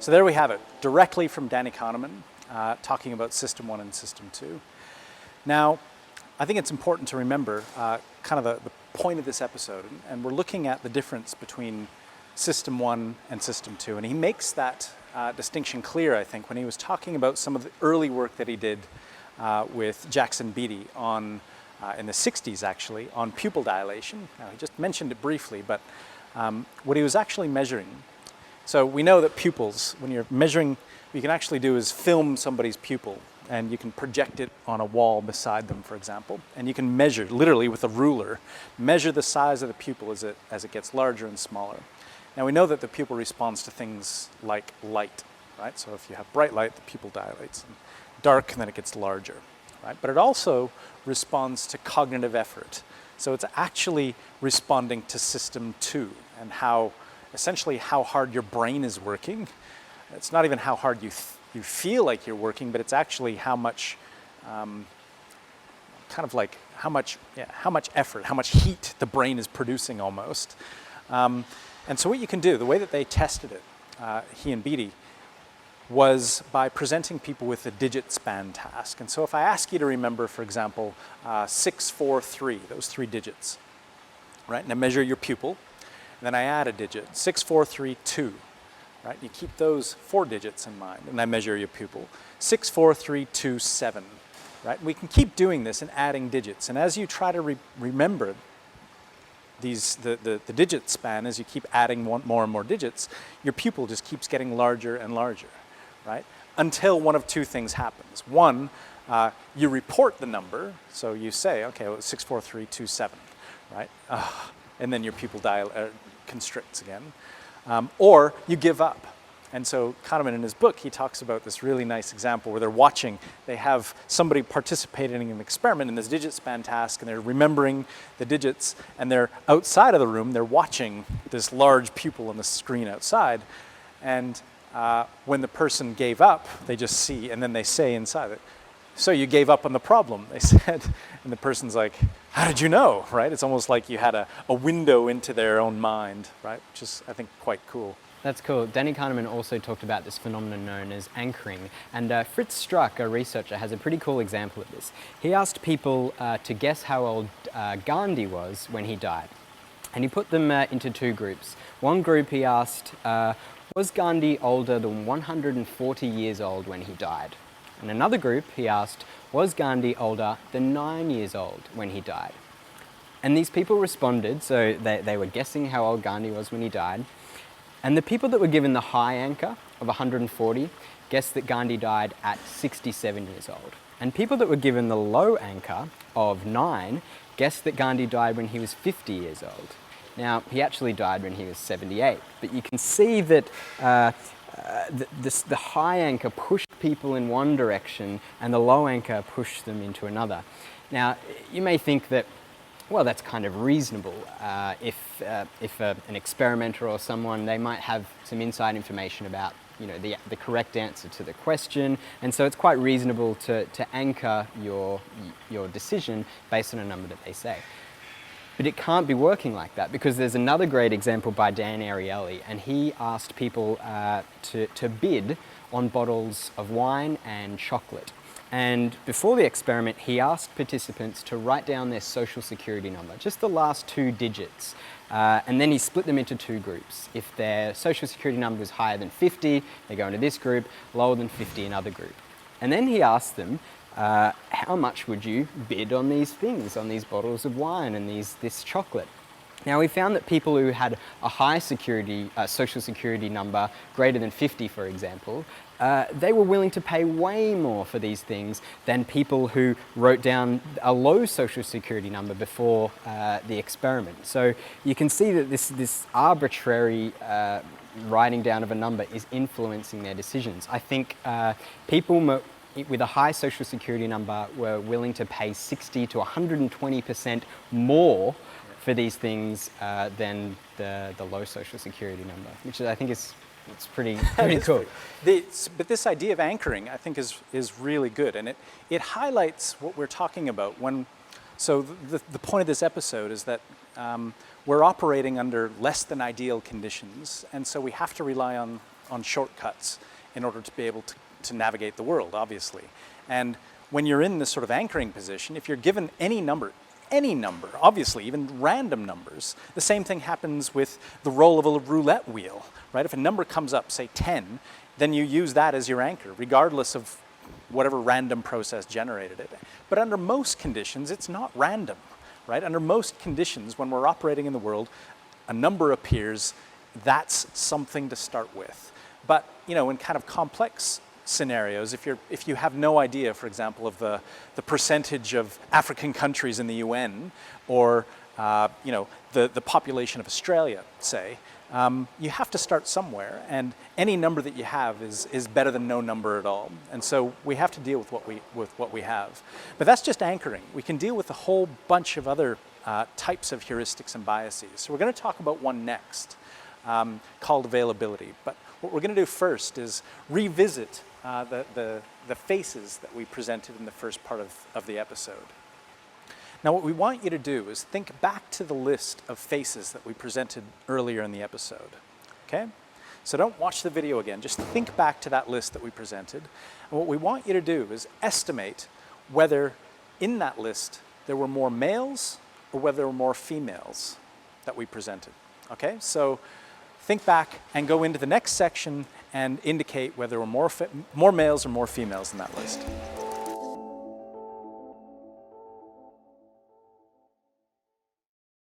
So there we have it, directly from Danny Kahneman, talking about System 1 and System 2. Now, I think it's important to remember kind of the point of this episode, and we're looking at the difference between System 1 and System 2, and he makes that distinction clear, I think, when he was talking about some of the early work that he did with Jackson Beatty on, in the 60s actually, on pupil dilation. Now, he just mentioned it briefly, but what he was actually measuring. So we know that pupils, when you're measuring, what you can actually do is film somebody's pupil, and you can project it on a wall beside them, for example, and you can measure, literally with a ruler, measure the size of the pupil as it gets larger and smaller. Now we know that the pupil responds to things like light, right? So if you have bright light, the pupil dilates, and dark, and then it gets larger, right? But it also responds to cognitive effort. So it's actually responding to System 2 and essentially how hard your brain is working. It's not even how hard you feel like you're working, but it's actually how much, how much effort, how much heat the brain is producing almost. And so what you can do, the way that they tested it, he and Beatty, was by presenting people with a digit span task. And so if I ask you to remember, for example, 6, 4, 3, those 3 digits, right? And I measure your pupil, and then I add a digit, 6, 4, 3, 2. Right? You keep those 4 digits in mind, and I measure your pupil. 6, 4, 3, 2, 7. Right? We can keep doing this and adding digits, and as you try to remember the digit span, as you keep adding more and more digits, your pupil just keeps getting larger and larger, right? Until one of 2 things happens. One, you report the number, so you say, okay, well, 6, 4, 3, 2, 7, right? And then your pupil constricts again. Or you give up. And so Kahneman in his book, he talks about this really nice example where they're watching, they have somebody participating in an experiment in this digit span task, and they're remembering the digits, and they're outside of the room, they're watching this large pupil on the screen outside, and when the person gave up, they just see, and then they say inside it, so you gave up on the problem, they said, and the person's like, how did you know, right? It's almost like you had a window into their own mind, right? Which is, I think, quite cool. That's cool. Danny Kahneman also talked about this phenomenon known as anchoring, and Fritz Struck, a researcher, has a pretty cool example of this. He asked people to guess how old Gandhi was when he died, and he put them into 2 groups. One group he asked, was Gandhi older than 140 years old when he died? In another group, he asked, was Gandhi older than 9 years old when he died? And these people responded, so they were guessing how old Gandhi was when he died. And the people that were given the high anchor of 140 guessed that Gandhi died at 67 years old. And people that were given the low anchor of 9 guessed that Gandhi died when he was 50 years old. Now, he actually died when he was 78, but you can see that the high anchor pushed people in one direction and the low anchor pushed them into another. Now, you may think that, well, that's kind of reasonable. If an experimenter or someone, they might have some inside information about, you know, the correct answer to the question, and so it's quite reasonable to anchor your decision based on a number that they say. But it can't be working like that, because there's another great example by Dan Ariely, and he asked people to bid on bottles of wine and chocolate. And before the experiment, he asked participants to write down their social security number, just the last 2 digits. And then he split them into 2 groups. If their social security number was higher than 50, they go into this group, lower than 50, another group. And then he asked them, how much would you bid on these things, on these bottles of wine and this chocolate? Now, we found that people who had a high social security number, greater than 50, for example, they were willing to pay way more for these things than people who wrote down a low social security number before the experiment. So you can see that this arbitrary writing down of a number is influencing their decisions. I think people with a high social security number were willing to pay 60 to 120% more for these things than the low social security number, which I think is pretty cool. But this idea of anchoring, I think, is really good, and it highlights what we're talking about. So the point of this episode is that we're operating under less than ideal conditions, and so we have to rely on on shortcuts in order to be able to navigate the world, obviously. And when you're in this sort of anchoring position, if you're given any number, obviously, even random numbers, the same thing happens with the roll of a roulette wheel, right? If a number comes up, say 10, then you use that as your anchor, regardless of whatever random process generated it. But under most conditions, it's not random, right? Under most conditions, when we're operating in the world, a number appears, that's something to start with. But, you know, in kind of complex scenarios, if you have no idea, for example, of the percentage of African countries in the UN, or you know, the population of Australia, say, you have to start somewhere, and any number that you have is better than no number at all. And so we have to deal with what we have. But that's just anchoring. We can deal with a whole bunch of other types of heuristics and biases. So we're going to talk about one next, called availability. But what we're going to do first is revisit the faces that we presented in the first part of the episode. Now, what we want you to do is think back to the list of faces that we presented earlier in the episode, okay? So don't watch the video again, just think back to that list that we presented. And what we want you to do is estimate whether in that list there were more males or whether there were more females that we presented, okay? So think back and go into the next section and indicate whether there were more males or more females in that list.